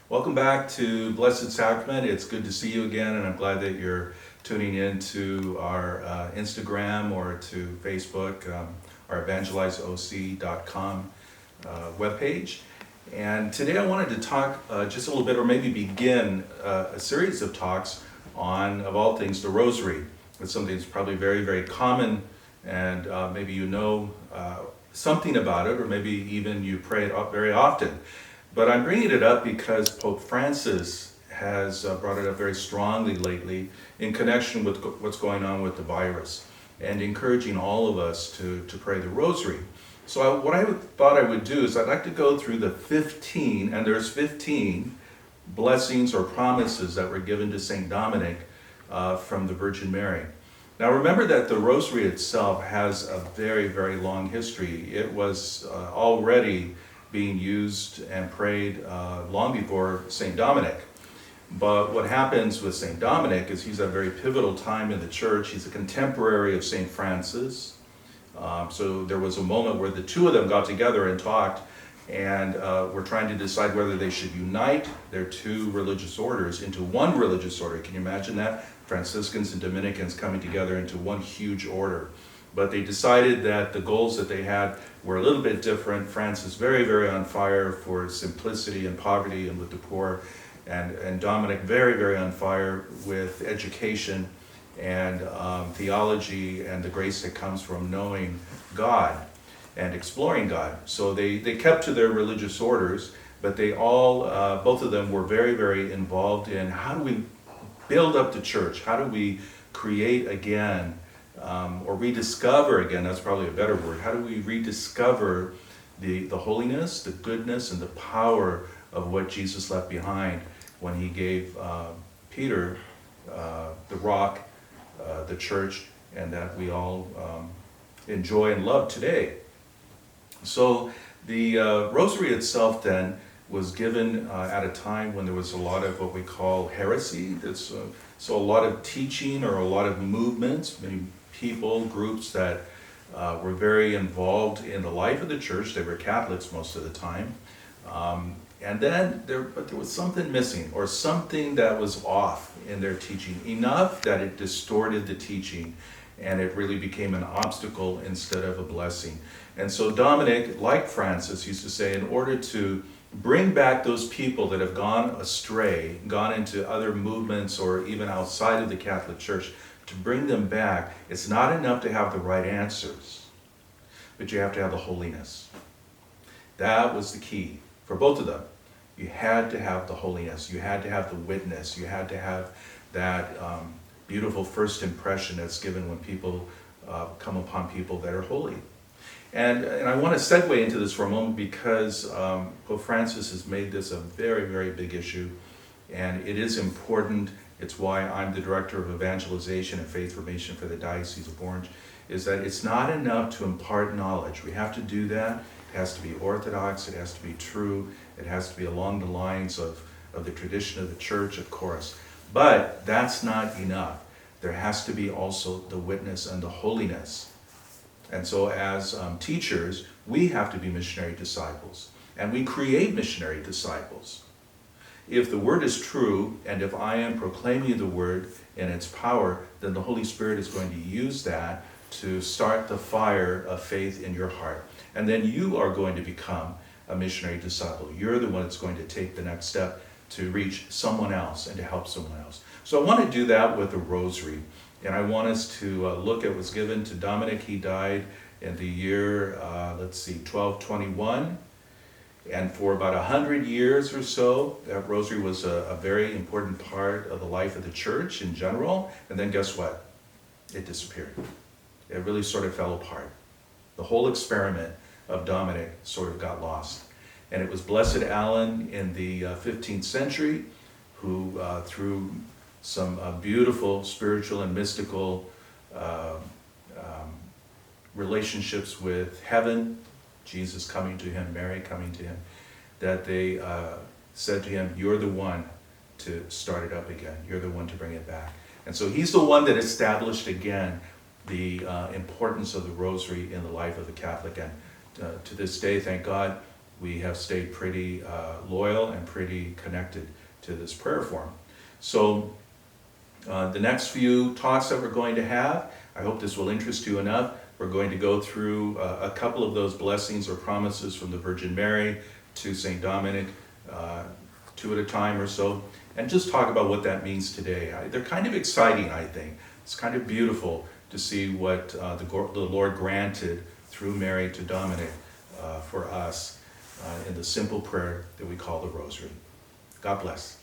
Welcome back to Blessed Sacrament. It's good to see you again, and I'm glad that you're tuning in to our Instagram or to Facebook, our evangelizeoc.com webpage. And today I wanted to talk just a little bit, or maybe begin a series of talks on, of all things, the Rosary. It's something that's probably very, very common, and maybe you know something about it, or maybe even you pray it very often. But I'm bringing it up because Pope Francis has brought it up very strongly lately in connection with what's going on with the virus, and encouraging all of us to pray the Rosary. So what I thought I would do is I'd like to go through the 15, and there's 15 blessings or promises that were given to St. Dominic from the Virgin Mary. Now remember that the Rosary itself has a very, very long history. It was already being used and prayed long before St. Dominic. But what happens with St. Dominic is he's at a very pivotal time in the church. He's a contemporary of St. Francis. So there was a moment where the two of them got together and talked, and were trying to decide whether they should unite their two religious orders into one religious order. Can you imagine that? Franciscans and Dominicans coming together into one huge order. But they decided that the goals that they had were a little bit different. Francis very, very on fire for simplicity and poverty and with the poor, and Dominic very, very on fire with education and theology and the grace that comes from knowing God and exploring God. So they kept to their religious orders, but they all, both of them were very, very involved in how do we build up the church? How do we create again, or rediscover again, that's probably a better word, how do we rediscover the holiness, the goodness, and the power of what Jesus left behind when he gave Peter the rock, the church, and that we all enjoy and love today. So the Rosary itself then was given at a time when there was a lot of what we call heresy. So a lot of teaching or a lot of movements, many people, groups that were very involved in the life of the church. They were Catholics most of the time. And then there was something missing, or something that was off in their teaching, enough that it distorted the teaching and it really became an obstacle instead of a blessing. And so Dominic, like Francis, used to say, in order to bring back those people that have gone astray, gone into other movements or even outside of the Catholic Church, to bring them back, it's not enough to have the right answers, but you have to have the holiness. That was the key for both of them. You had to have the holiness, you had to have the witness, you had to have that beautiful first impression that's given when people come upon people that are holy. And I want to segue into this for a moment because Pope Francis has made this a very, very big issue, and it is important. It's why I'm the Director of Evangelization and Faith Formation for the Diocese of Orange, is that it's not enough to impart knowledge. We have to do that. It has to be orthodox, it has to be true, it has to be along the lines of the tradition of the church, of course. But that's not enough. There has to be also the witness and the holiness. And so as teachers, we have to be missionary disciples, and we create missionary disciples. If the word is true, and if I am proclaiming the word in its power, then the Holy Spirit is going to use that to start the fire of faith in your heart. And then you are going to become a missionary disciple. You're the one that's going to take the next step to reach someone else and to help someone else. So I want to do that with the Rosary. And I want us to look at what's given to Dominic. He died in the year, 1221. And for about 100 years or so, that Rosary was a very important part of the life of the church in general. And then guess what? It disappeared. It really sort of fell apart. The whole experiment of Dominic sort of got lost. And it was Blessed Alan in the 15th century who, through some beautiful spiritual and mystical relationships with heaven, Jesus coming to him, Mary coming to him, that they said to him, you're the one to start it up again. You're the one to bring it back. And so he's the one that established again the importance of the Rosary in the life of the Catholic. And to this day, thank God, we have stayed pretty loyal and pretty connected to this prayer form. So the next few talks that we're going to have, I hope this will interest you enough. We're going to go through a couple of those blessings or promises from the Virgin Mary to St. Dominic, 2 at a time or so, and just talk about what that means today. They're kind of exciting, I think. It's kind of beautiful to see what the Lord granted through Mary to Dominic for us in the simple prayer that we call the Rosary. God bless.